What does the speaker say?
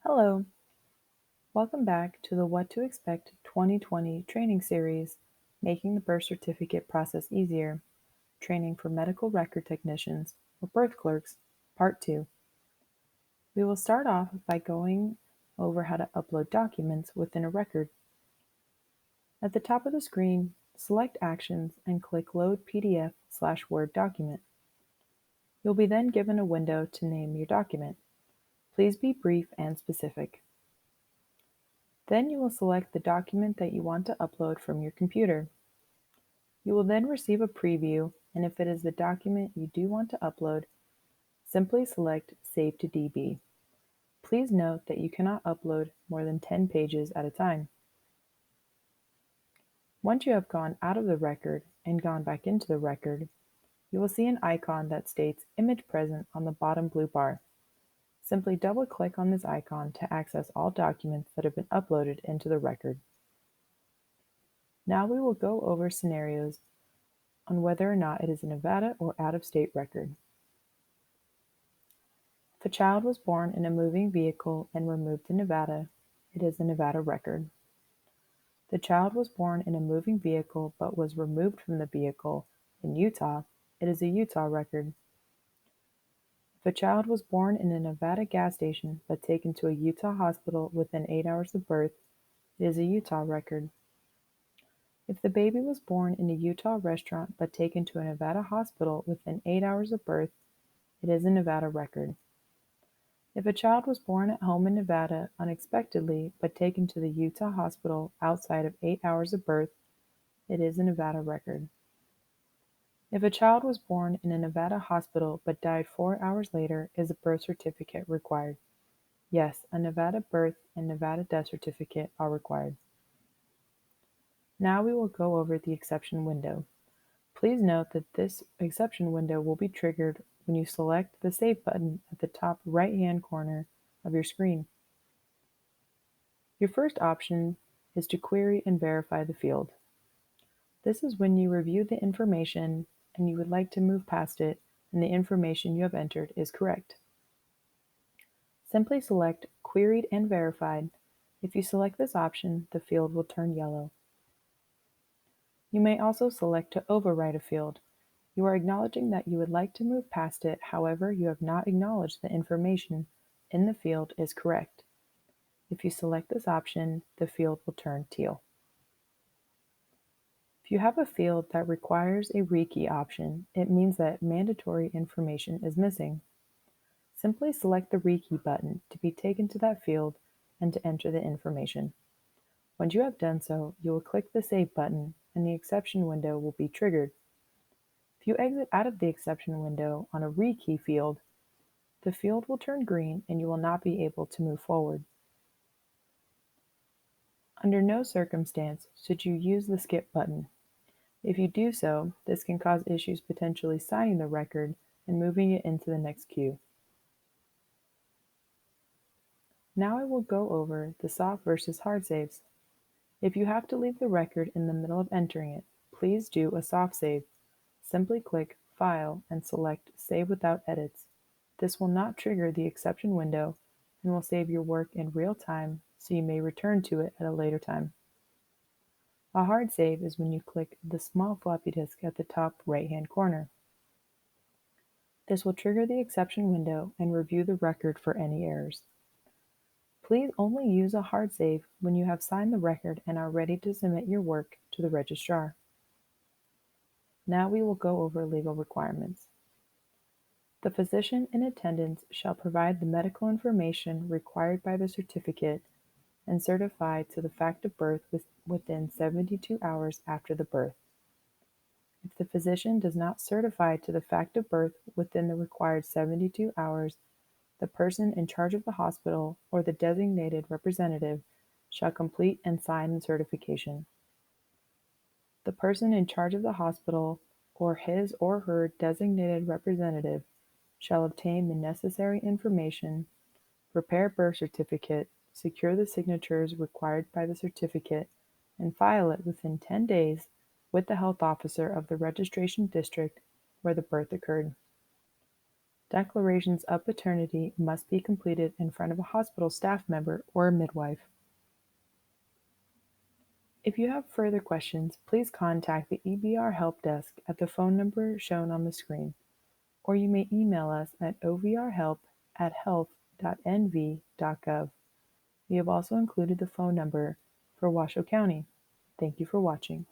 Hello, welcome back to the What to Expect 2020 training series, Making the Birth Certificate Process Easier, Training for Medical Record Technicians or Birth Clerks, Part 2. We will start off by going over how to upload documents within a record. At the top of the screen, select Actions and click Load PDF/Word document. You'll be then given a window to name your document. Please be brief and specific. Then you will select the document that you want to upload from your computer. You will then receive a preview, and if it is the document you do want to upload, simply select Save to DB. Please note that you cannot upload more than 10 pages at a time. Once you have gone out of the record and gone back into the record, you will see an icon that states Image Present on the bottom blue bar. Simply double-click on this icon to access all documents that have been uploaded into the record. Now we will go over scenarios on whether or not it is a Nevada or out-of-state record. If a child was born in a moving vehicle and removed in Nevada, it is a Nevada record. The child was born in a moving vehicle but was removed from the vehicle in Utah, it is a Utah record. If a child was born in a Nevada gas station but taken to a Utah hospital within 8 hours of birth, it is a Utah record. If the baby was born in a Utah restaurant but taken to a Nevada hospital within 8 hours of birth, it is a Nevada record. If a child was born at home in Nevada unexpectedly but taken to the Utah hospital outside of 8 hours of birth, it is a Nevada record. If a child was born in a Nevada hospital but died 4 hours later, is a birth certificate required? Yes, a Nevada birth and Nevada death certificate are required. Now we will go over the exception window. Please note that this exception window will be triggered when you select the Save button at the top right-hand corner of your screen. Your first option is to query and verify the field. This is when you review the information and you would like to move past it and the information you have entered is correct. Simply select Queried and Verified. If you select this option, the field will turn yellow. You may also select to overwrite a field. You are acknowledging that you would like to move past it, however, you have not acknowledged the information in the field is correct. If you select this option, the field will turn teal. If you have a field that requires a rekey option, it means that mandatory information is missing. Simply select the rekey button to be taken to that field and to enter the information. Once you have done so, you will click the Save button and the exception window will be triggered. If you exit out of the exception window on a rekey field, the field will turn green and you will not be able to move forward. Under no circumstance should you use the Skip button. If you do so, this can cause issues potentially signing the record and moving it into the next queue. Now I will go over the soft versus hard saves. If you have to leave the record in the middle of entering it, please do a soft save. Simply click File and select Save Without Edits. This will not trigger the exception window and will save your work in real time so you may return to it at a later time. A hard save is when you click the small floppy disk at the top right-hand corner. This will trigger the exception window and review the record for any errors. Please only use a hard save when you have signed the record and are ready to submit your work to the registrar. Now we will go over legal requirements. The physician in attendance shall provide the medical information required by the certificate and certify to the fact of birth within 72 hours after the birth. If the physician does not certify to the fact of birth within the required 72 hours, the person in charge of the hospital or the designated representative shall complete and sign the certification. The person in charge of the hospital or his or her designated representative shall obtain the necessary information, prepare birth certificate, secure the signatures required by the certificate, and file it within 10 days with the health officer of the registration district where the birth occurred. Declarations of paternity must be completed in front of a hospital staff member or a midwife. If you have further questions, please contact the EBR Help Desk at the phone number shown on the screen, or you may email us at overhelp@health.nv.gov. We have also included the phone number for Washoe County. Thank you for watching.